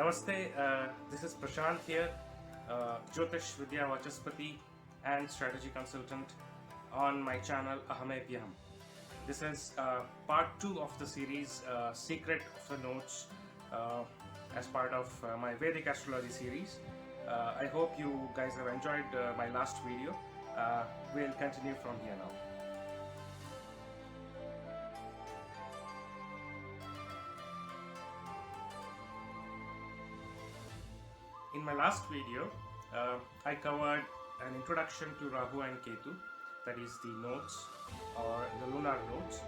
Namaste, this is Prashant here, Jyotish Vidya Vachaspati and strategy consultant on my channel Ahamevyaham. This is part 2 of the series Secret of the Notes as part of my Vedic Astrology series. I hope you guys have enjoyed my last video. We'll continue from here now. In my last video, I covered an introduction to Rahu and Ketu, that is the nodes or the lunar nodes.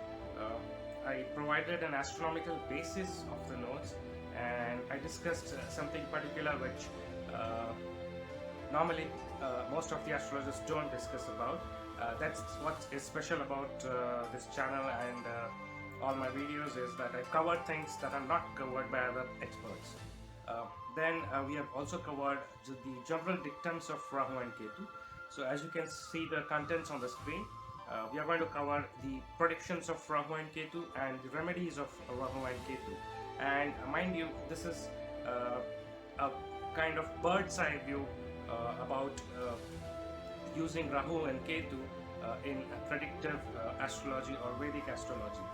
I provided an astronomical basis of the nodes, and I discussed something particular which normally most of the astrologers don't discuss about. That's what is special about this channel and all my videos, is that I covered things that are not covered by other experts. Then we have also covered the general dictums of Rahu and Ketu. So as you can see the contents on the screen, we are going to cover the predictions of Rahu and Ketu and the remedies of Rahu and Ketu. And mind you, this is a kind of bird's eye view about using Rahu and Ketu in predictive astrology or Vedic astrology.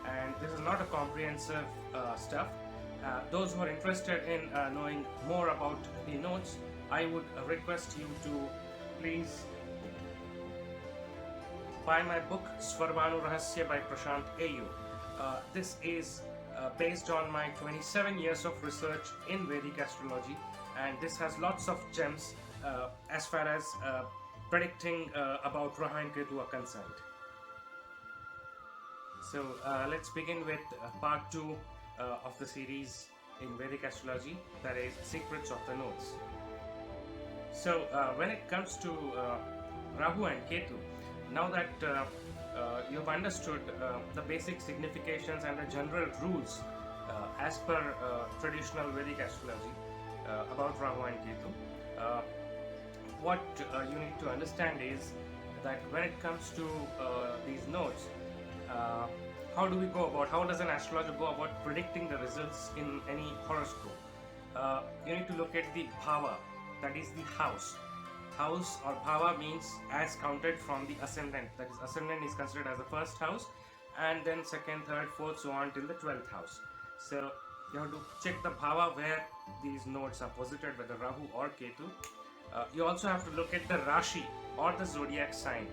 And this is not a comprehensive stuff. Those who are interested in knowing more about the nodes, I would request you to please buy my book SWARBHANU RAHASYA by Prashant AU. This is based on my 27 years of research in Vedic astrology, and this has lots of gems as far as predicting about Rahu and Ketu are concerned. So let's begin with part 2 of the series in Vedic astrology, that is secrets of the nodes. So when it comes to Rahu and Ketu, now that you've understood the basic significations and the general rules as per traditional Vedic astrology about Rahu and Ketu, what you need to understand is that when it comes to these nodes, how does an astrologer go about predicting the results in any horoscope? You need to look at the bhava, that is the house. House or bhava means as counted from the ascendant, that is ascendant is considered as the first house, and then second, third, fourth, so on till the 12th house. So you have to check the bhava where these nodes are posited, whether Rahu or Ketu. You also have to look at the Rashi or the zodiac sign,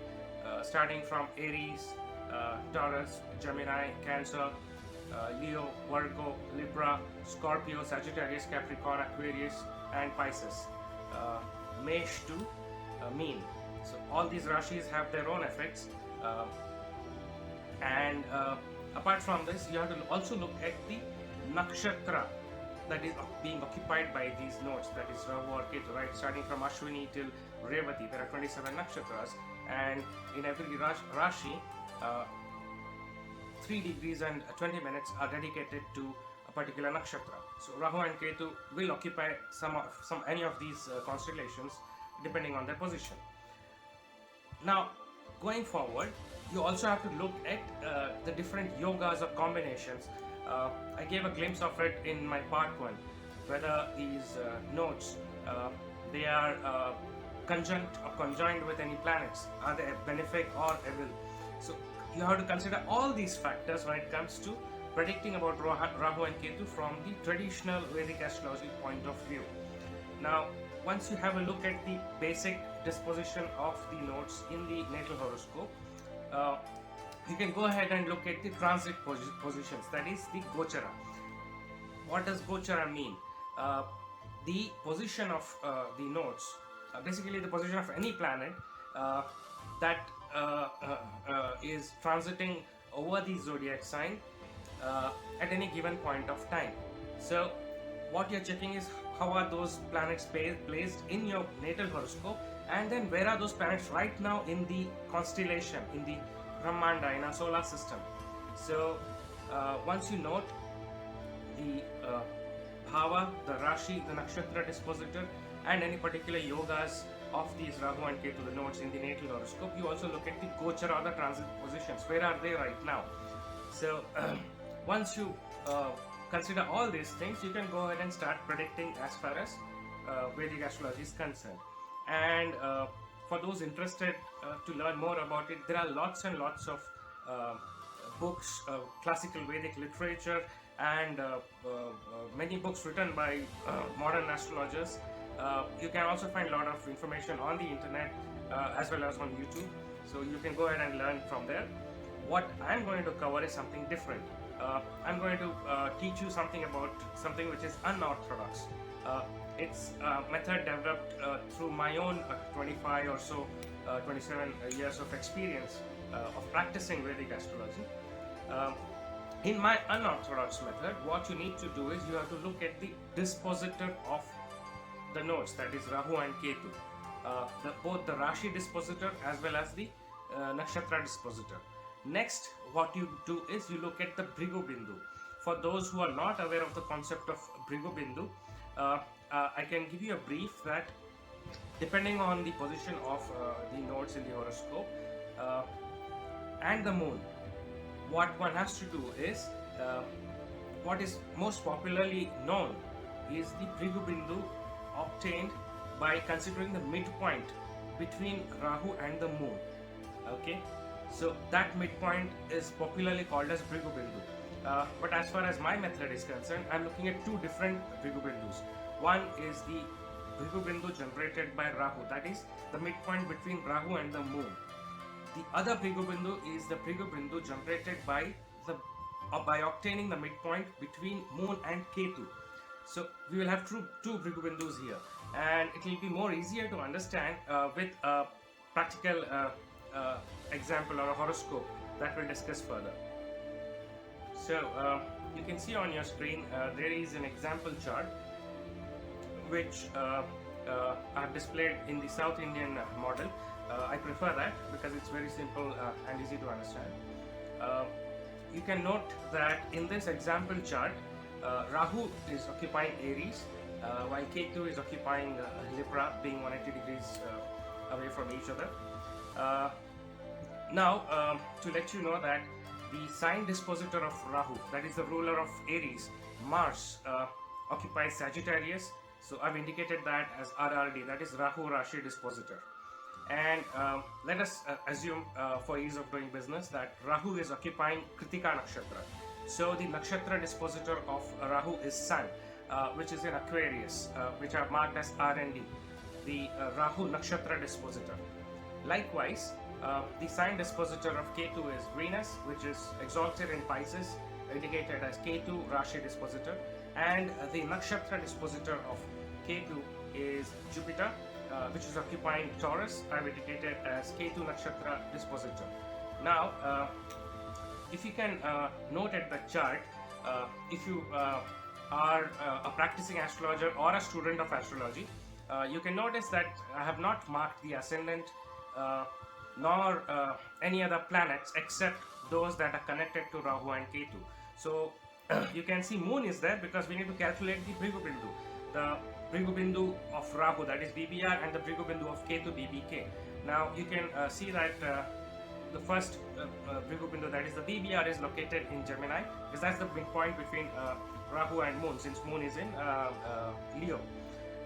starting from Aries, Taurus, Gemini, Cancer, Leo, Virgo, Libra, Scorpio, Sagittarius, Capricorn, Aquarius and Pisces. Mesh to Mean. So all these Rashis have their own effects, and apart from this, you have to also look at the nakshatra that is being occupied by these nodes, that is Rahu or Ketu, right? Starting from Ashwini till Revati, there are 27 nakshatras, and in every Rashi 3 degrees and 20 minutes are dedicated to a particular nakshatra. So Rahu and Ketu will occupy any of these constellations depending on their position. Now going forward, you also have to look at the different yogas or combinations. I gave a glimpse of it in my part 1, whether these nodes they are conjunct or conjoined with any planets, are they benefic or evil. So you have to consider all these factors when it comes to predicting about Rahu and Ketu from the traditional Vedic astrology point of view. Now, once you have a look at the basic disposition of the nodes in the natal horoscope, you can go ahead and look at the transit positions, that is the Gochara. What does Gochara mean? The position of the nodes, basically the position of any planet that is transiting over the zodiac sign at any given point of time. So what you're checking is how are those planets placed in your natal horoscope, and then where are those planets right now in the constellation, in the Brahmanda, in our solar system. So once you note the bhava, the Rashi, the nakshatra dispositor, and any particular yogas of these Rahu and Ketu, the nodes in the natal horoscope, you also look at the Gochara or the transit positions. Where are they right now? So once you consider all these things, you can go ahead and start predicting as far as Vedic astrology is concerned. And for those interested to learn more about it, there are lots and lots of books, classical Vedic literature, and many books written by modern astrologers. You can also find a lot of information on the internet as well as on YouTube. So you can go ahead and learn from there. What I'm going to cover is something different. I'm going to teach you something about something which is unorthodox. It's a method developed through my own 25 or so, 27 years of experience of practicing Vedic astrology. In my unorthodox method, what you need to do is you have to look at the dispositor of the nodes, that is Rahu and Ketu, both the Rashi dispositor as well as the Nakshatra dispositor. Next, what you do is you look at the Bhrigu Bindu. For those who are not aware of the concept of Bhrigu Bindu, I can give you a brief that depending on the position of the nodes in the horoscope and the moon, what one has to do is, what is most popularly known is the Bhrigu Bindu obtained by considering the midpoint between Rahu and the moon. Okay, so that midpoint is popularly called as Bhrigu Bindu. But as far as my method is concerned, I'm looking at two different Bhrigu Bindus. One is the Bhrigu Bindu generated by Rahu, that is the midpoint between Rahu and the moon. The other Bhrigu Bindu is the Bhrigu Bindu generated by obtaining the midpoint between moon and Ketu. So we will have two Bhrigu Bindus here, and it will be more easier to understand with a practical example or a horoscope that we'll discuss further. So you can see on your screen there is an example chart which I have displayed in the South Indian model. I prefer that because it's very simple and easy to understand. You can note that in this example chart, Rahu is occupying Aries, while Ketu is occupying Libra, being 180 degrees away from each other. Now, to let you know that the sign dispositor of Rahu, that is the ruler of Aries, Mars, occupies Sagittarius. So I've indicated that as RRD, that is Rahu Rashi dispositor. And let us assume for ease of doing business that Rahu is occupying Kritika Nakshatra. So the Nakshatra dispositor of Rahu is Sun, which is in Aquarius, which are marked as RND, the Rahu Nakshatra dispositor. Likewise, the sign dispositor of Ketu is Venus, which is exalted in Pisces, indicated as Ketu Rashi dispositor. And the Nakshatra dispositor of Ketu is Jupiter, which is occupying Taurus. I've indicated as Ketu Nakshatra dispositor. Now, if you can note at the chart, if you are a practicing astrologer or a student of astrology, you can notice that I have not marked the ascendant nor any other planets except those that are connected to Rahu and Ketu. So you can see moon is there because we need to calculate the Bhrigu Bindu. The Bhrigu Bindu of Rahu, that is BBR, and the Bhrigu Bindu of Ketu, BBK. Now you can see that the first Bhrigu Bindu, that is the BBR, is located in Gemini, because that's the midpoint between Rahu and moon, since moon is in Leo.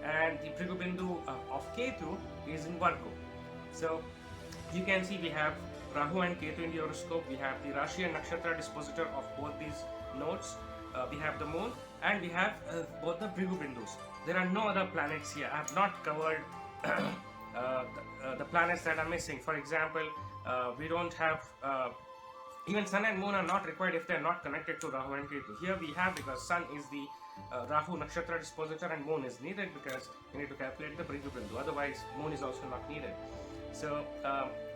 And the Bhrigu Bindu of Ketu is in Virgo. So you can see we have Rahu and Ketu in the horoscope. We have the Rashi and Nakshatra dispositor of both these nodes. We have the moon, and we have both the Bhrigu Bindus. There are no other planets here. I have not covered the planets that are missing. For example, we don't have even Sun and Moon are not required if they are not connected to Rahu and Ketu. Here we have, because Sun is the Rahu Nakshatra dispositor and Moon is needed because we need to calculate the Bhrigu Bindu. Otherwise, Moon is also not needed. So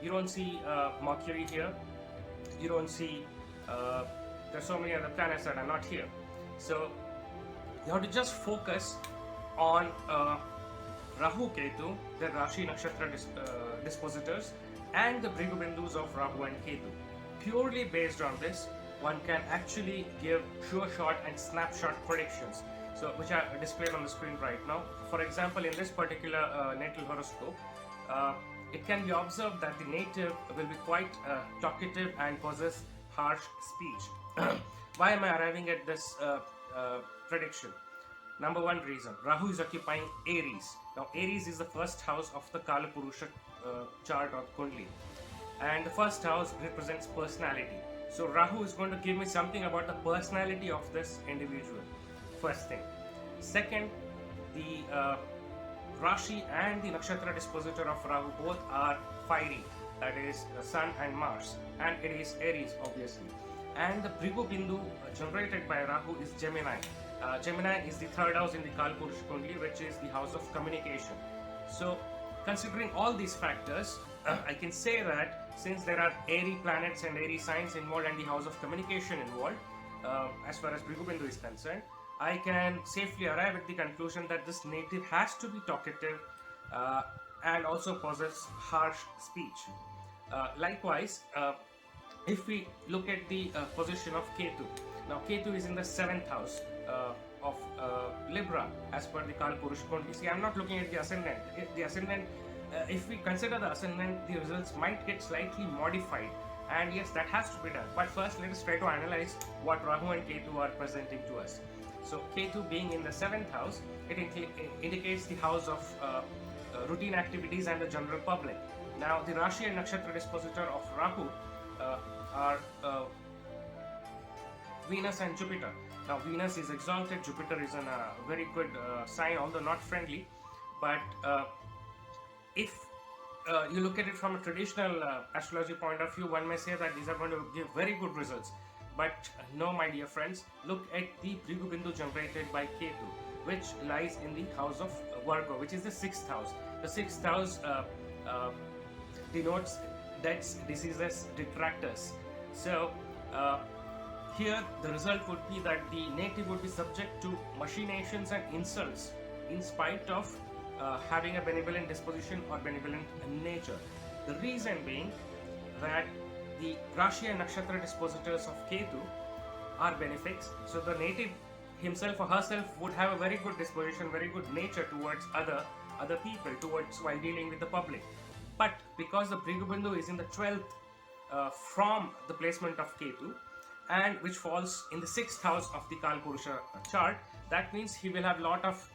you don't see Mercury here. You don't see there's so many other planets that are not here. So you have to just focus on Rahu Ketu, the Rashi Nakshatra dispositors, and the Bhrigu Bindus of Rahu and Ketu. Purely based on this, one can actually give sure shot and snapshot predictions, so which are displayed on the screen right now. For example, in this particular natal horoscope, it can be observed that the native will be quite talkative and possess harsh speech. Why am I arriving at this prediction. Number one reason, Rahu is occupying Aries. Now Aries is the first house of the Kala Purusha chart or Kundli, and the first house represents personality. So Rahu is going to give me something about the personality of this individual. First thing. Second, the Rashi and the Nakshatra dispositor of Rahu both are fiery, that is Sun and Mars, and it is Aries obviously. And the Bhrigu Bindu generated by Rahu is Gemini. Gemini is the third house in the Kalpurusha Kundli, which is the house of communication. So, considering all these factors, I can say that since there are airy planets and airy signs involved and the house of communication involved, as far as Bhrigu Bindu is concerned, I can safely arrive at the conclusion that this native has to be talkative and also possess harsh speech. Likewise, if we look at the position of Ketu, now Ketu is in the 7th house of Libra as per the Kalpurusha Kundli. See, I'm not looking at the ascendant. If we consider the ascendant, the results might get slightly modified, and yes, that has to be done. But first, let us try to analyze what Rahu and Ketu are presenting to us. So, Ketu being in the 7th house, it indicates the house of routine activities and the general public. Now, the Rashi and Nakshatra dispositor of Rahu are Venus and Jupiter. Now, Venus is exalted, Jupiter is in a very good sign, although not friendly. But if you look at it from a traditional astrology point of view, one may say that these are going to give very good results. But no, my dear friends, look at the Bhrigu Bindu generated by Ketu, which lies in the house of Virgo, which is the 6th house. The 6th house denotes debts, diseases, detractors. So, here the result would be that the native would be subject to machinations and insults in spite of having a benevolent disposition or benevolent nature. The reason being that the Rashi and Nakshatra dispositors of Ketu are benefics, so the native himself or herself would have a very good disposition, very good nature towards other people, towards while dealing with the public. But because the Bhrigu Bindu is in the 12th from the placement of Ketu, and which falls in the 6th house of the Kalpurusha chart, that means he will have a lot of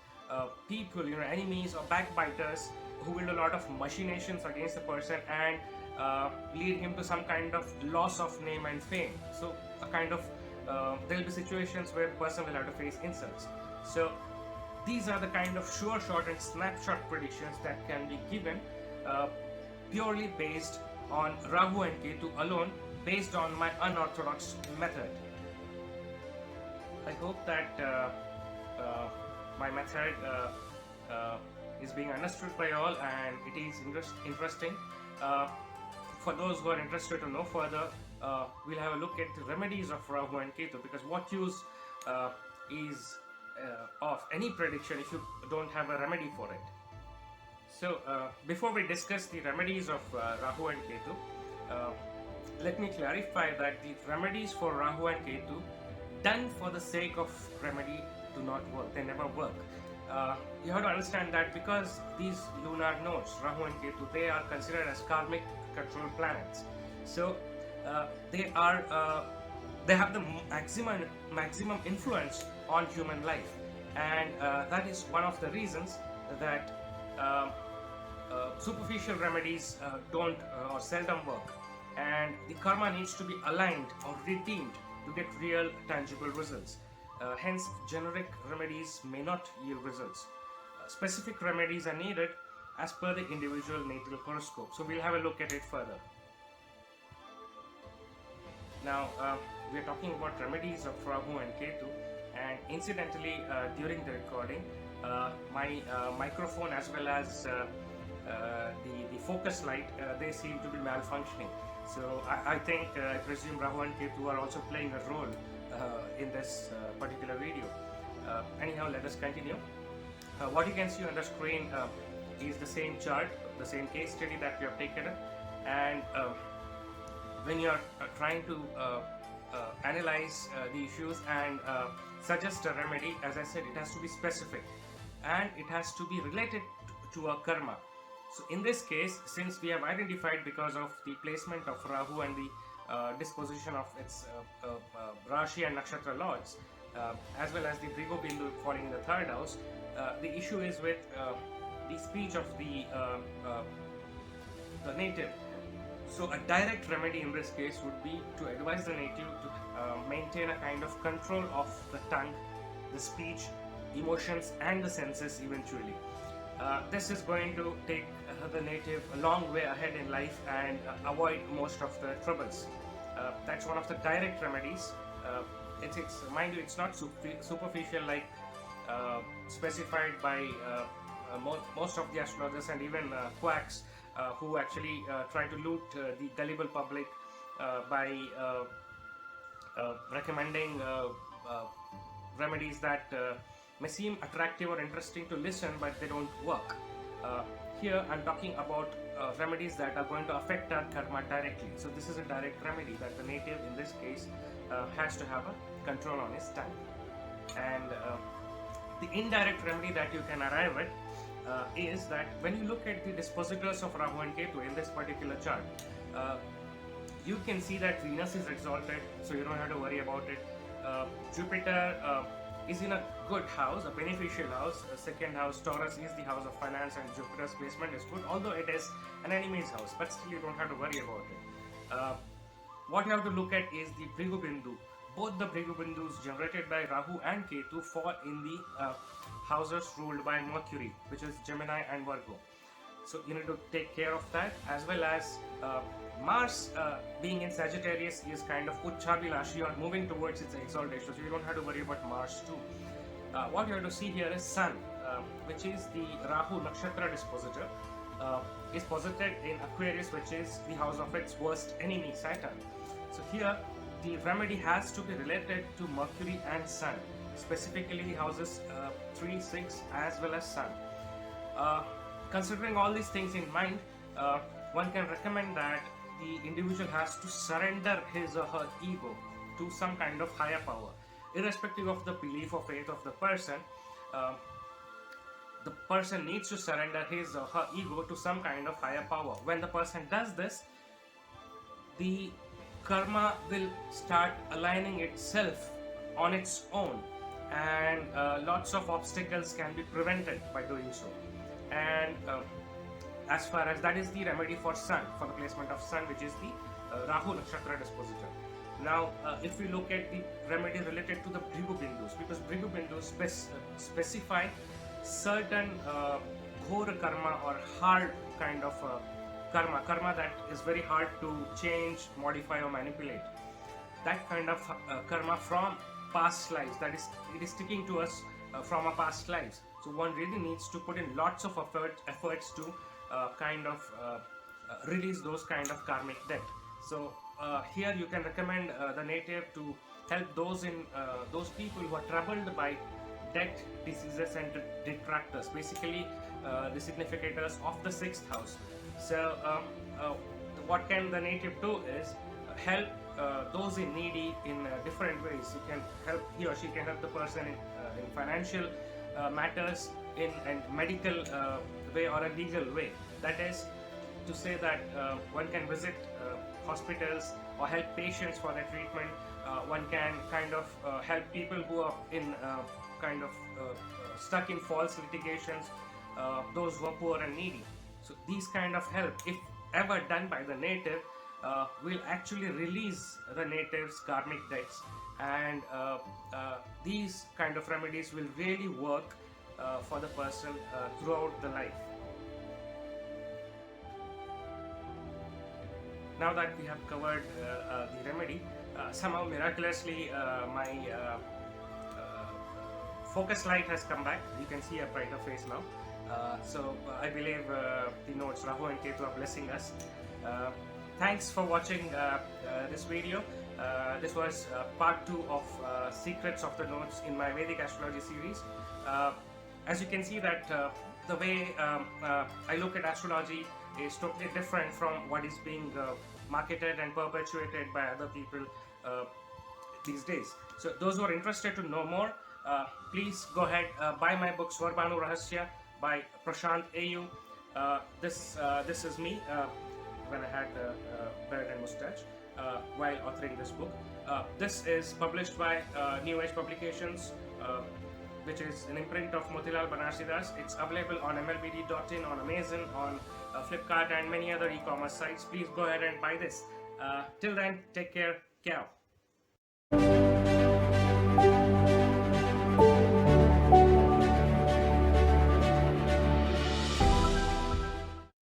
people, enemies or backbiters who will do a lot of machinations against the person and lead him to some kind of loss of name and fame. So a kind of there will be situations where the person will have to face insults. So these are the kind of sure shot and snapshot predictions that can be given purely based on Rahu and Ketu alone, based on my unorthodox method. I hope that my method is being understood by all, and it is interesting. For those who are interested to know further, we'll have a look at the remedies of Rahu and Ketu, because what use is of any prediction if you don't have a remedy for it. So before we discuss the remedies of Rahu and Ketu, let me clarify that the remedies for Rahu and Ketu done for the sake of remedy do not work, they never work. You have to understand that because these lunar nodes, Rahu and Ketu, they are considered as karmic control planets. So they have the maximum influence on human life, and that is one of the reasons that superficial remedies don't or seldom work, and the karma needs to be aligned or redeemed to get real tangible results. Hence, generic remedies may not yield results. Specific remedies are needed as per the individual natal horoscope. So we'll have a look at it further. Now, we are talking about remedies of Rahu and Ketu, and incidentally, during the recording, my microphone as well as the focus light, they seem to be malfunctioning. So I think, I presume Rahu and Ketu are also playing a role in this particular video. Anyhow, let us continue. What you can see on the screen is the same chart, the same case study that we have taken, and when you are trying to analyze the issues and suggest a remedy, as I said, it has to be specific and it has to be related to a karma. So in this case, since we have identified because of the placement of Rahu and the disposition of its Rashi and Nakshatra lords, as well as the Brigo Bindu falling in the third house. The issue is with the speech of the native. So a direct remedy in this case would be to advise the native to maintain a kind of control of the tongue, the speech, emotions and the senses eventually. This is going to take the native a long way ahead in life and avoid most of the troubles. That's one of the direct remedies. It's mind you, it's not superficial like specified by most of the astrologers and even quacks who actually try to loot the gullible public by recommending remedies that may seem attractive or interesting to listen, but they don't work. Here I'm talking about remedies that are going to affect our karma directly. So this is a direct remedy that the native in this case has to have a control on his tongue. And the indirect remedy that you can arrive at is that when you look at the dispositors of Rahu and Ketu in this particular chart, you can see that Venus is exalted, so you don't have to worry about it. Jupiter is in a good house, a beneficial house. Second house, Taurus, is the house of finance, and Jupiter's placement is good, although it is an enemy's house, but still you don't have to worry about it. What you have to look at is the Brigu Bindu. Both the Brigu Bindus generated by Rahu and Ketu fall in the houses ruled by Mercury, which is Gemini and Virgo. So you need to take care of that, as well as Mars being in Sagittarius is kind of Uchchabilashi, or moving towards its exaltation, so you don't have to worry about Mars too. What you have to see here is Sun, which is the Rahu Nakshatra dispositor, is posited in Aquarius, which is the house of its worst enemy, Saturn. So here the remedy has to be related to Mercury and Sun, specifically the houses 3, 6 as well as Sun. Considering all these things in mind, one can recommend that the individual has to surrender his or her ego to some kind of higher power, irrespective of the belief or faith of the person. The person needs to surrender his or her ego to some kind of higher power. When the person does this, the karma will start aligning itself on its own, and lots of obstacles can be prevented by doing so. And as far as that is the remedy for Sun, for the placement of Sun, which is the Rahu Nakshatra dispositor. Now, if we look at the remedy related to the Brigu Bindus, because Brigu Bindus specify certain ghora karma or hard kind of karma that is very hard to change, modify or manipulate. That kind of karma from past lives, that is, it is sticking to us from our past lives. So one really needs to put in lots of efforts to release those kind of karmic debt. So here you can recommend the native to help those people who are troubled by debt, diseases and detractors, basically the significators of the 6th house. So what can the native do is help those in needy in different ways. He or she can help the person in financial matters, in medical way or a legal way. That is to say that one can visit hospitals or help patients for their treatment. One can kind of help people who are in stuck in false litigations, those who are poor and needy. So these kind of help, if ever done by the native, will actually release the native's karmic debts, and these kind of remedies will really work for the person throughout the life. Now that we have covered the remedy, somehow miraculously my focus light has come back. You can see a brighter face now. So I believe the nodes Rahu and Ketu are blessing us. Thanks for watching this video. This was part 2 of Secrets of the Nodes in my Vedic Astrology series. As you can see that the way I look at astrology is totally different from what is being marketed and perpetuated by other people these days. So those who are interested to know more, please go ahead, buy my book SWARBHANU RAHASYA by Prashant AU. This is me when I had beard and mustache. while authoring this book. This is published by New Age Publications, which is an imprint of Motilal Banarsidass. It's available on mlbd.in, on Amazon, on Flipkart, and many other e-commerce sites. Please go ahead and buy this. Till then, take care. Ciao.